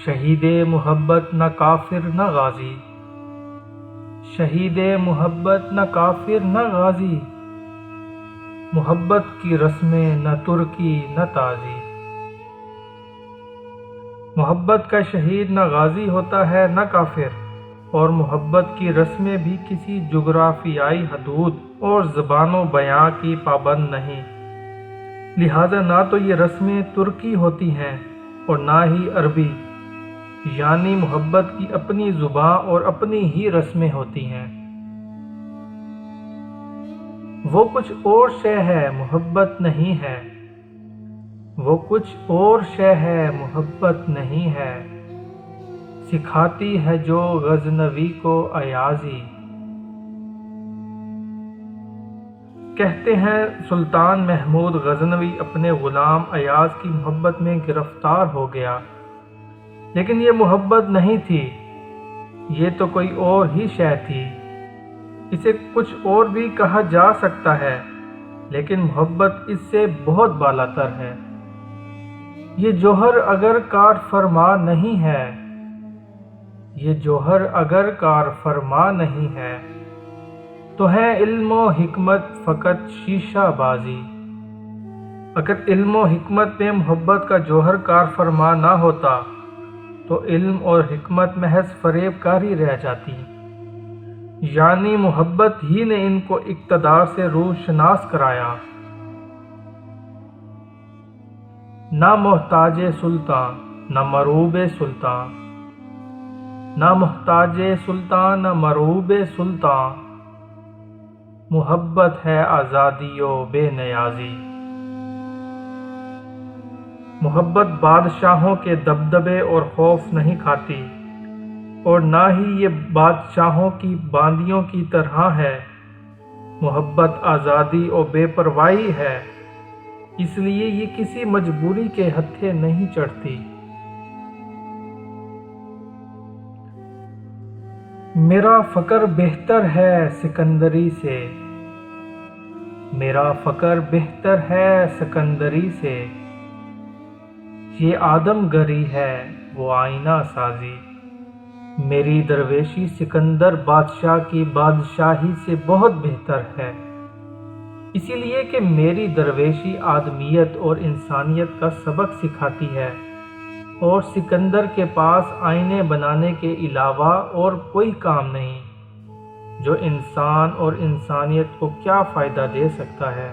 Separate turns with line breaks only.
شہید محبت نہ کافر نہ غازی، شہید محبت نہ کافر نہ غازی، محبت کی رسمیں نہ ترکی نہ تازی۔ محبت کا شہید نہ غازی ہوتا ہے نہ کافر، اور محبت کی رسمیں بھی کسی جغرافیائی حدود اور زبان و بیان کی پابند نہیں، لہذا نہ تو یہ رسمیں ترکی ہوتی ہیں اور نہ ہی عربی، یعنی محبت کی اپنی زبان اور اپنی ہی رسمیں ہوتی ہیں۔ وہ کچھ اور شے ہے محبت نہیں ہے، وہ کچھ اور شے ہے محبت نہیں ہے، سکھاتی ہے جو غزنوی کو ایازی۔ کہتے ہیں سلطان محمود غزنوی اپنے غلام ایاز کی محبت میں گرفتار ہو گیا، لیکن یہ محبت نہیں تھی، یہ تو کوئی اور ہی شے تھی۔ اسے کچھ اور بھی کہا جا سکتا ہے، لیکن محبت اس سے بہت بالاتر ہے۔ یہ جوہر اگر کار فرما نہیں ہے، یہ جوہر اگر کار فرما نہیں ہے، تو ہے علم و حکمت فقط شیشہ بازی۔ اگر علم و حکمت میں محبت کا جوہر کار فرما نہ ہوتا تو علم اور حکمت محض فریب کاری رہ جاتی، یعنی محبت ہی نے ان کو اقتدار سے روشناس کرایا۔ نہ محتاج سلطان نہ مروب سلطان، نہ محتاج سلطان نہ مروب سلطان، محبت ہے آزادی و بے نیازی۔ محبت بادشاہوں کے دبدبے اور خوف نہیں کھاتی، اور نہ ہی یہ بادشاہوں کی باندیوں کی طرح ہے۔ محبت آزادی اور بے پرواہی ہے، اس لیے یہ کسی مجبوری کے ہتھے نہیں چڑھتی۔ میرا فقر بہتر ہے سکندری سے، میرا فقر بہتر ہے سکندری سے، یہ آدم گری ہے وہ آئینہ سازی۔ میری درویشی سکندر بادشاہ کی بادشاہی سے بہت بہتر ہے، اسی لیے کہ میری درویشی آدمیت اور انسانیت کا سبق سکھاتی ہے، اور سکندر کے پاس آئینے بنانے کے علاوہ اور کوئی کام نہیں جو انسان اور انسانیت کو کیا فائدہ دے سکتا ہے۔